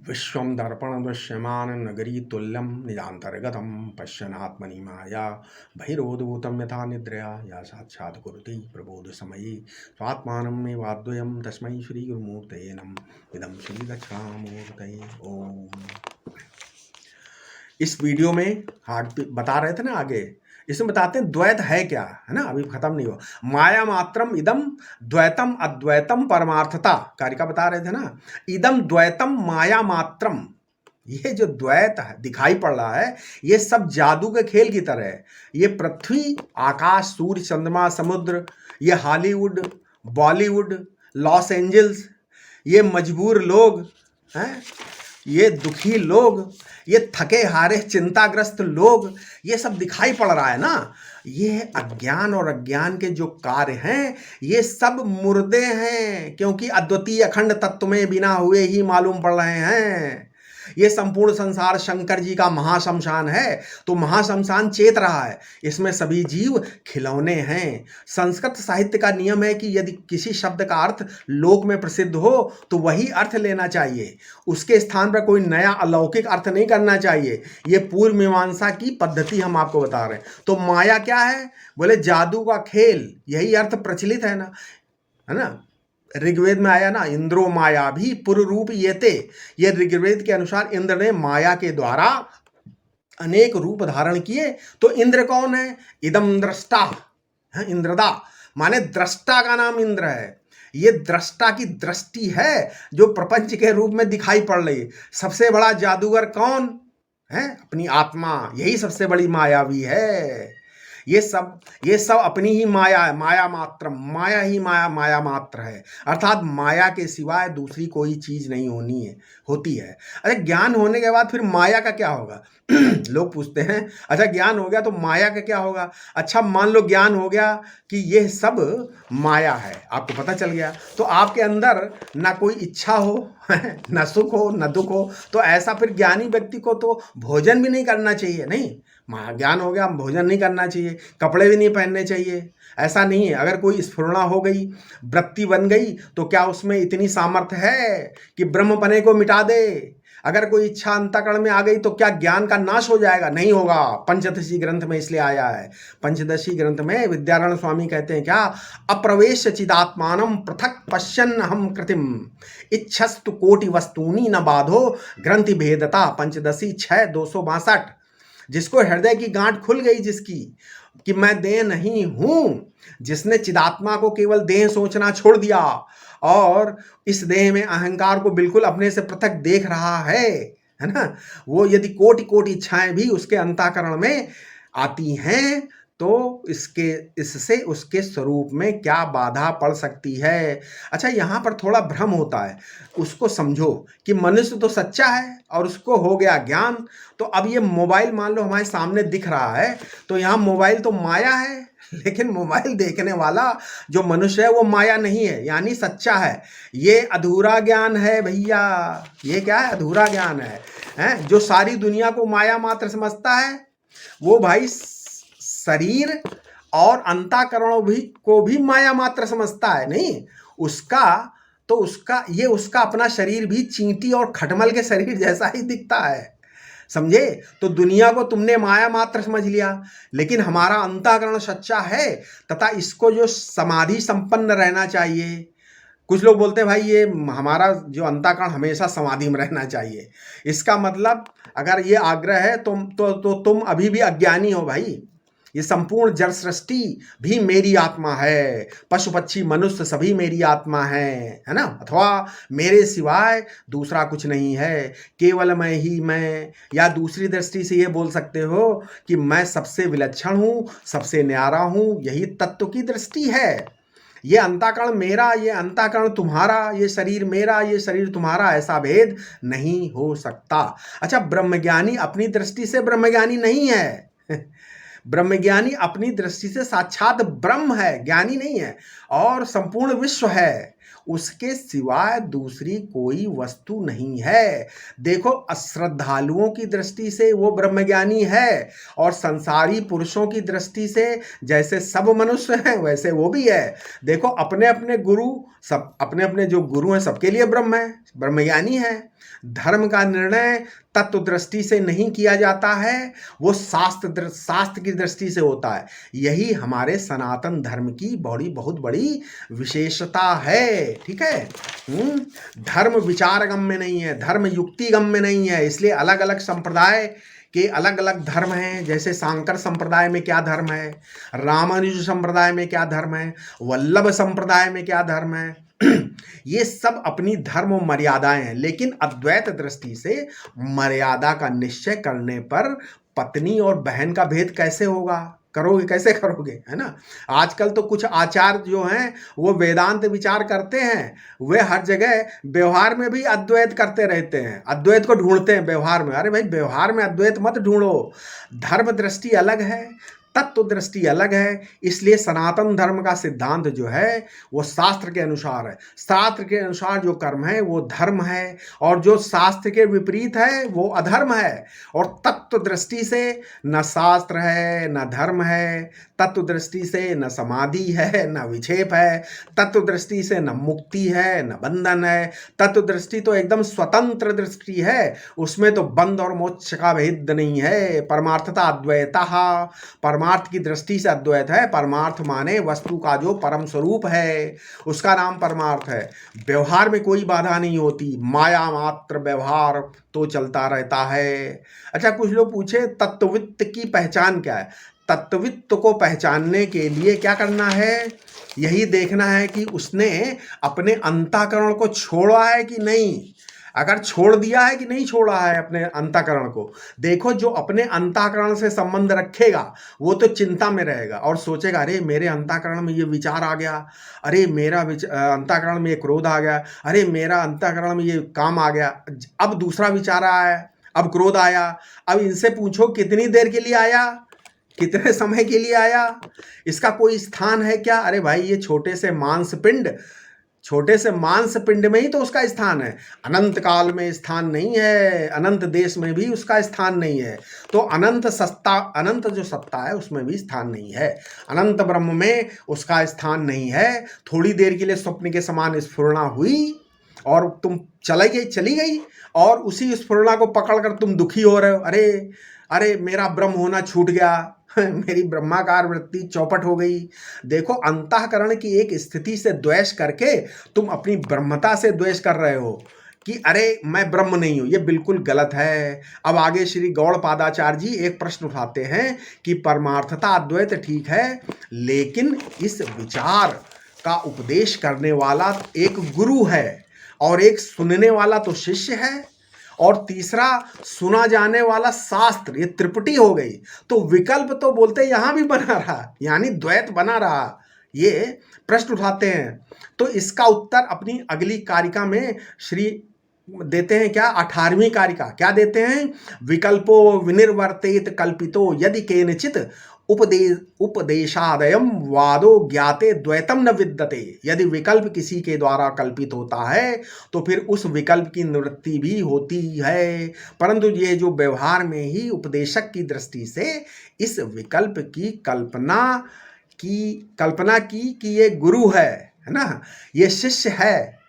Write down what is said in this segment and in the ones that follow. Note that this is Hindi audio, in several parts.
विश्वं दर्पण दृश्यमान नगरी तुल्यं निजान्तर्गतं पश्यन्नात्मनि माया बहिरोद्भूतं यथा निद्रया या साक्षात् कुरुते प्रबोधसमये स्वात्मानमेवाद्वयं तस्मै श्रीगुरुमूर्तये नमः। इदं श्रीदक्षिणामूर्तये ओम। इस वीडियो में हार्ट बता रहे थे ना आगे, इसमें बताते हैं द्वैत है क्या, है ना, अभी खत्म नहीं हुआ। माया मात्रम इदम द्वैतम अद्वैतम परमार्थता कारिका बता रहे थे ना, इदम द्वैतम माया मात्रम। ये जो द्वैत है दिखाई पड़ रहा है, ये सब जादू के खेल की तरह है। ये पृथ्वी, आकाश, सूर्य, चंद्रमा, समुद्र, ये हॉलीवुड, बॉलीवुड, लॉस एंजल्स, ये मजबूर लोग हैं, ये दुखी लोग, ये थके हारे चिंताग्रस्त लोग, ये सब दिखाई पड़ रहा है ना। ये अज्ञान और अज्ञान के जो कार्य हैं, ये सब मुर्दे हैं, क्योंकि अद्वितीय अखंड तत्व में बिना हुए ही मालूम पड़ रहे हैं। ये संपूर्ण संसार शंकर जी का महाशमशान है, तो महाशमशान चेत रहा है, इसमें सभी जीव खिलौने हैं। संस्कृत साहित्य का नियम है कि यदि किसी शब्द का अर्थ लोक में प्रसिद्ध हो तो वही अर्थ लेना चाहिए, उसके स्थान पर कोई नया अलौकिक अर्थ नहीं करना चाहिए। ये पूर्व मीमांसा की पद्धति हम आपको बता रहे हैं। तो माया क्या है? बोले जादू का खेल, यही अर्थ प्रचलित है ना, है ना। ऋग्वेद में आया ना, इंद्रो माया भी पुररूप येते। ये ऋग्वेद के अनुसार इंद्र ने माया के द्वारा अनेक रूप धारण किए। तो इंद्र कौन है? इदम दृष्टा है, इंद्रदा माने दृष्टा का नाम इंद्र है। ये दृष्टा की दृष्टि है जो प्रपंच के रूप में दिखाई पड़ रही है। सबसे बड़ा जादूगर कौन है? अपनी आत्मा, यही सबसे बड़ी मायावी है। ये सब अपनी ही माया है, माया मात्र, माया ही माया, माया मात्र है। अर्थात माया के सिवाय दूसरी कोई चीज नहीं होती है। अरे ज्ञान होने के बाद फिर माया का क्या होगा? लोग पूछते हैं, अच्छा ज्ञान हो गया तो माया का क्या होगा? अच्छा मान लो ज्ञान हो गया कि ये सब माया है, आपको पता चल गया, तो आपके अंदर ना कोई इच्छा हो, ना सुख हो, ना दुख हो, तो ऐसा फिर ज्ञानी व्यक्ति को तो भोजन भी नहीं करना चाहिए। नहीं, ज्ञान हो गया, भोजन नहीं करना चाहिए, कपड़े भी नहीं पहनने चाहिए, ऐसा नहीं है। अगर कोई स्फुरणा हो गई, वृत्ति बन गई, तो क्या उसमें इतनी सामर्थ्य है कि ब्रह्मपने को मिटा दे? अगर कोई इच्छा अंतःकरण में आ गई तो क्या ज्ञान का नाश हो जाएगा? नहीं होगा। पंचदशी ग्रंथ में इसलिए आया है। पंचदशी ग्रंथ में विद्यारण स्वामी कहते हैं क्या? अप्रवेश चिदात्मानम पृथक पश्यन हम कृतिम इच्छस्तु कोटि वस्तूनि न बाधो ग्रंथि भेदता। पंचदशी 6:262। जिसको हृदय की गांठ खुल गई, जिसकी कि मैं देह नहीं हूं, जिसने चिदात्मा को केवल देह सोचना छोड़ दिया और इस देह में अहंकार को बिल्कुल अपने से पृथक देख रहा है ना, वो यदि कोटि कोटि इच्छाएं भी उसके अंतःकरण में आती हैं तो इससे उसके स्वरूप में क्या बाधा पड़ सकती है? अच्छा, यहाँ पर थोड़ा भ्रम होता है, उसको समझो कि मनुष्य तो सच्चा है और उसको हो गया ज्ञान। तो अब ये मोबाइल मान लो हमारे सामने दिख रहा है, तो यहाँ मोबाइल तो माया है, लेकिन मोबाइल देखने वाला जो मनुष्य है वो माया नहीं है, यानी सच्चा है। ये अधूरा ज्ञान है भैया। ये क्या है? अधूरा ज्ञान है। जो सारी दुनिया को माया मात्र समझता है वो भाई शरीर और अंतःकरण को भी माया मात्र समझता है। नहीं, उसका अपना शरीर भी चींटी और खटमल के शरीर जैसा ही दिखता है, समझे? तो दुनिया को तुमने माया मात्र समझ लिया, लेकिन हमारा अंतःकरण सच्चा है तथा इसको जो समाधि संपन्न रहना चाहिए। कुछ लोग बोलते हैं भाई ये हमारा जो अंतःकरण हमेशा समाधि में रहना चाहिए। इसका मतलब अगर ये आग्रह है तो तुम अभी भी अज्ञानी हो भाई। ये संपूर्ण जड़ सृष्टि भी मेरी आत्मा है, पशु पक्षी मनुष्य सभी मेरी आत्मा है ना, अथवा मेरे सिवाय दूसरा कुछ नहीं है, केवल मैं ही मैं। या दूसरी दृष्टि से ये बोल सकते हो कि मैं सबसे विलक्षण हूँ, सबसे न्यारा हूँ, यही तत्व की दृष्टि है। ये अंतःकरण मेरा, ये अंतःकरण तुम्हारा, ये शरीर मेरा, ये शरीर तुम्हारा, ऐसा भेद नहीं हो सकता। अच्छा, ब्रह्मज्ञानी अपनी दृष्टि से ब्रह्मज्ञानी नहीं है। ब्रह्मज्ञानी अपनी दृष्टि से साक्षात ब्रह्म है, ज्ञानी नहीं है, और संपूर्ण विश्व है, उसके सिवाय दूसरी कोई वस्तु नहीं है। देखो, अश्रद्धालुओं की दृष्टि से वो ब्रह्मज्ञानी है, और संसारी पुरुषों की दृष्टि से जैसे सब मनुष्य हैं वैसे वो भी है। देखो, अपने अपने गुरु, सब अपने अपने जो गुरु हैं सबके लिए ब्रह्म है, ब्रह्मज्ञानी है। धर्म का निर्णय तत्व दृष्टि से नहीं किया जाता है, वो शास्त्र की दृष्टि से होता है। यही हमारे सनातन धर्म की बहुत बड़ी विशेषता है। ठीक है। धर्म विचार गम्य नहीं है, धर्म युक्ति गम्य नहीं है। इसलिए अलग अलग संप्रदाय के अलग अलग धर्म हैं। जैसे सांकर संप्रदाय में क्या धर्म है, रामानुज संप्रदाय में क्या धर्म है, वल्लभ संप्रदाय में क्या धर्म है, ये सब अपनी धर्म मर्यादाएं हैं। लेकिन अद्वैत दृष्टि से मर्यादा का निश्चय करने पर पत्नी और बहन का भेद कैसे होगा, करोगे, कैसे करोगे, है ना। आजकल तो कुछ आचार्य जो हैं वो वेदांत विचार करते हैं, वे हर जगह व्यवहार में भी अद्वैत करते रहते हैं, अद्वैत को ढूंढते हैं व्यवहार में। अरे भाई, व्यवहार में अद्वैत मत ढूंढो। धर्म दृष्टि अलग है, तत्व दृष्टि अलग है। इसलिए सनातन धर्म का सिद्धांत जो है वो शास्त्र के अनुसार है। शास्त्र के अनुसार जो कर्म है वो धर्म है, और जो शास्त्र के विपरीत है वो अधर्म है। और तत्व दृष्टि से न शास्त्र है न धर्म है, तत्व दृष्टि से न समाधि है न विक्षेप है, तत्व दृष्टि से न मुक्ति है न बंधन है। तत्व दृष्टि तो एकदम स्वतंत्र दृष्टि है, उसमें तो बंध और मोक्ष का भेद नहीं है। परमार्थता अद्वैता, परमार्थ की दृष्टि से अद्वैत है। परमार्थ माने वस्तु का जो परम स्वरूप है, उसका नाम परमार्थ है। व्यवहार में कोई बाधा नहीं होती, माया मात्र व्यवहार तो चलता रहता है। अच्छा, कुछ लोग पूछे तत्ववित्त की पहचान क्या है। तत्ववित्त को पहचानने के लिए क्या करना है, यही देखना है कि उसने अपने अंतःकरण को छोड़ा है कि नहीं। अगर छोड़ दिया है कि नहीं छोड़ा है अपने अंतःकरण को, देखो जो अपने अंतःकरण से संबंध रखेगा वो तो चिंता में रहेगा और सोचेगा अरे मेरे अंतःकरण में ये विचार आ गया, अरे मेरा अंतःकरण में ये क्रोध आ गया, अरे मेरा अंतःकरण में ये काम आ गया। अब दूसरा विचार आया, अब क्रोध आया। अब इनसे पूछो कितनी देर के लिए आया, कितने समय के लिए आया, इसका कोई स्थान है क्या। अरे भाई, ये छोटे से मांस पिंड में ही तो उसका स्थान है, अनंत काल में स्थान नहीं है, अनंत देश में भी उसका स्थान नहीं है। तो अनंत जो सत्ता है उसमें भी स्थान नहीं है, अनंत ब्रह्म में उसका स्थान नहीं है। थोड़ी देर के लिए स्वप्न के समान स्फुरणा हुई और तुम चली गई, और उसी स्फुरणा को पकड़कर तुम दुखी हो रहे हो, अरे अरे मेरा ब्रह्म होना छूट गया, मेरी ब्रह्माकार वृत्ति चौपट हो गई। देखो, अंतःकरण की एक स्थिति से द्वेष करके तुम अपनी ब्रह्मता से द्वेष कर रहे हो कि अरे मैं ब्रह्म नहीं हूं, ये बिल्कुल गलत है। अब आगे श्री गौड़पादाचार्य जी एक प्रश्न उठाते हैं कि परमार्थता अद्वैत ठीक है, लेकिन इस विचार का उपदेश करने वाला एक गुरु है और एक सुनने वाला तो शिष्य है, और तीसरा सुना जाने वाला शास्त्र, ये त्रिपुटी हो गई। तो विकल्प तो बोलते यहां भी बना रहा, यानी द्वैत बना रहा। ये प्रश्न उठाते हैं। तो इसका उत्तर अपनी अगली कारिका में श्री देते हैं। क्या? 18वीं कारिका क्या देते हैं? विकल्पो विनिर्वर्तेत कल्पितो यदि केनचित उपदेशादयम वादो ज्ञाते द्वैतम न विद्यते। यदि विकल्प किसी के द्वारा कल्पित होता है तो फिर उस विकल्प की निवृत्ति भी होती है, परंतु ये जो व्यवहार में ही उपदेशक की दृष्टि से इस विकल्प की कल्पना की कि ये गुरु है ना, ये शिष्य है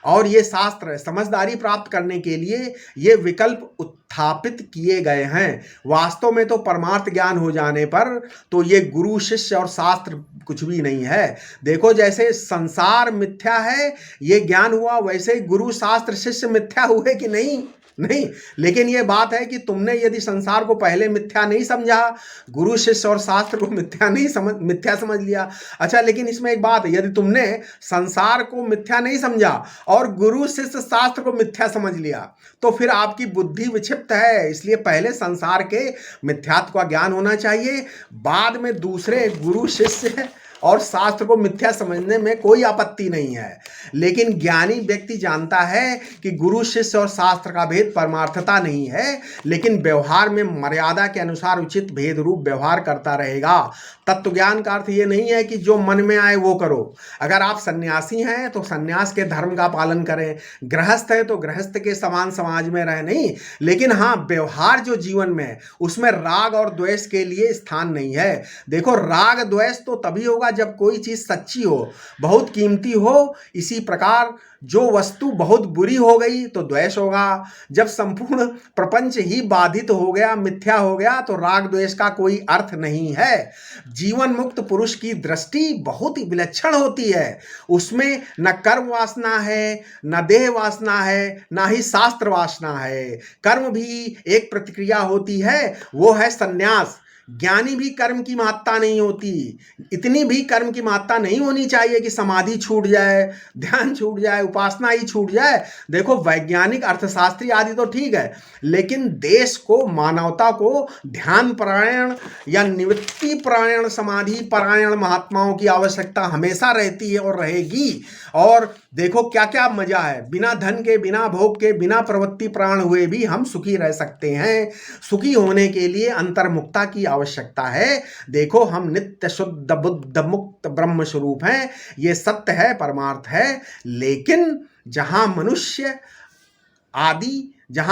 और ये शास्त्र है, समझदारी प्राप्त करने के लिए ये विकल्प उत्थापित किए गए हैं। वास्तव में तो परमार्थ ज्ञान हो जाने पर तो ये गुरु शिष्य और शास्त्र कुछ भी नहीं है। देखो, जैसे संसार मिथ्या है ये ज्ञान हुआ, वैसे गुरु शास्त्र शिष्य मिथ्या हुए कि नहीं? नहीं। लेकिन ये बात है कि तुमने यदि संसार को पहले मिथ्या नहीं समझा, गुरु शिष्य और शास्त्र को मिथ्या समझ लिया। अच्छा, लेकिन इसमें एक बात है, यदि तुमने संसार को मिथ्या नहीं समझा और गुरु शिष्य शास्त्र को मिथ्या समझ लिया तो फिर आपकी बुद्धि विक्षिप्त है। इसलिए पहले संसार के मिथ्यात्व का ज्ञान होना चाहिए, बाद में दूसरे गुरु शिष्य और शास्त्र को मिथ्या समझने में कोई आपत्ति नहीं है। लेकिन ज्ञानी व्यक्ति जानता है कि गुरु शिष्य और शास्त्र का भेद परमार्थता नहीं है, लेकिन व्यवहार में मर्यादा के अनुसार उचित भेद रूप व्यवहार करता रहेगा। तत्व ज्ञान का अर्थ ये नहीं है कि जो मन में आए वो करो। अगर आप सन्यासी हैं तो सन्यास के धर्म का पालन करें, गृहस्थ है तो गृहस्थ के समान समाज में रहे, नहीं। लेकिन हाँ, व्यवहार जो जीवन में है उसमें राग और द्वेष के लिए स्थान नहीं है। देखो, राग द्वेष तो तभी होगा होगा जब कोई चीज़ सच्ची हो, बहुत कीमती हो। इसी प्रकार जो वस्तु बहुत बुरी हो गई तो द्वेष होगा। जब संपूर्ण प्रपंच ही बाधित हो गया, मिथ्या हो गया, तो राग द्वेष का कोई अर्थ नहीं है। जीवन मुक्त पुरुष की दृष्टि बहुत ही विलक्षण होती है। उसमें न कर्म वासना है, न देह वासना है, ना ही शास्त्र वासना है। कर्म भी एक प्रतिक्रिया होती है, वो है संन्यास। ज्ञानी भी कर्म की महत्ता नहीं होती। इतनी भी कर्म की महत्ता नहीं होनी चाहिए कि समाधि छूट जाए, ध्यान छूट जाए, उपासना ही छूट जाए। देखो, वैज्ञानिक अर्थशास्त्री आदि तो ठीक है, लेकिन देश को, मानवता को ध्यान परायण या निवृत्ति परायण, समाधि परायण महात्माओं की आवश्यकता हमेशा रहती है और रहेगी। और देखो क्या क्या मजा है, बिना धन के, बिना भोग के, बिना प्रवृत्ति प्राण हुए भी हम सुखी रह सकते हैं। सुखी होने के लिए अंतर्मुक्ता की आवश्यकता है। देखो, हम नित्य शुद्ध बुद्ध मुक्त ब्रह्म स्वरूप हैं, ये सत्य है, परमार्थ है। लेकिन जहां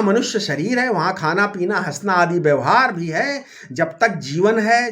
मनुष्य शरीर है, वहां खाना पीना, हंसना आदि व्यवहार भी है। जब तक जीवन है,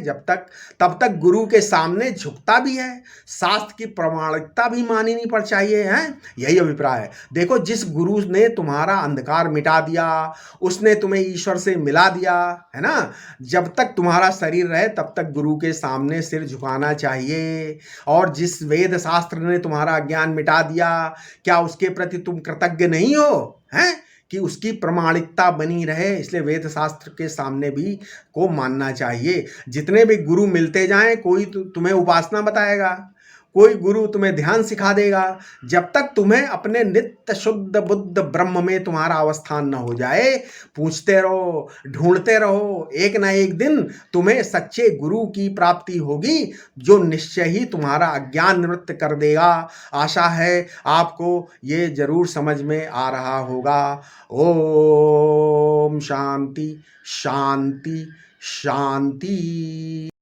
तब तक गुरु के सामने झुकता भी है। शास्त्र की प्रामाणिकता भी माननी पड़ चाहिए है। यही अभिप्राय है। देखो, जिस गुरु ने तुम्हारा अंधकार मिटा दिया, उसने तुम्हें ईश्वर से मिला दिया, है ना। जब तक तुम्हारा शरीर रहे तब तक गुरु के सामने सिर झुकाना चाहिए। और जिस वेद शास्त्र ने तुम्हारा ज्ञान मिटा दिया, क्या उसके प्रति तुम कृतज्ञ नहीं हो, हैं, कि उसकी प्रमाणिकता बनी रहे। इसलिए वेद शास्त्र के सामने भी को मानना चाहिए। जितने भी गुरु मिलते जाएं, कोई तुम्हें उपासना बताएगा, कोई गुरु तुम्हें ध्यान सिखा देगा। जब तक तुम्हें अपने नित्य शुद्ध बुद्ध ब्रह्म में तुम्हारा अवस्थान न हो जाए, पूछते रहो, ढूंढते रहो, एक ना एक दिन तुम्हें सच्चे गुरु की प्राप्ति होगी, जो निश्चय ही तुम्हारा अज्ञान निवृत्त कर देगा। आशा है आपको ये जरूर समझ में आ रहा होगा। ओम शांति शांति शांति।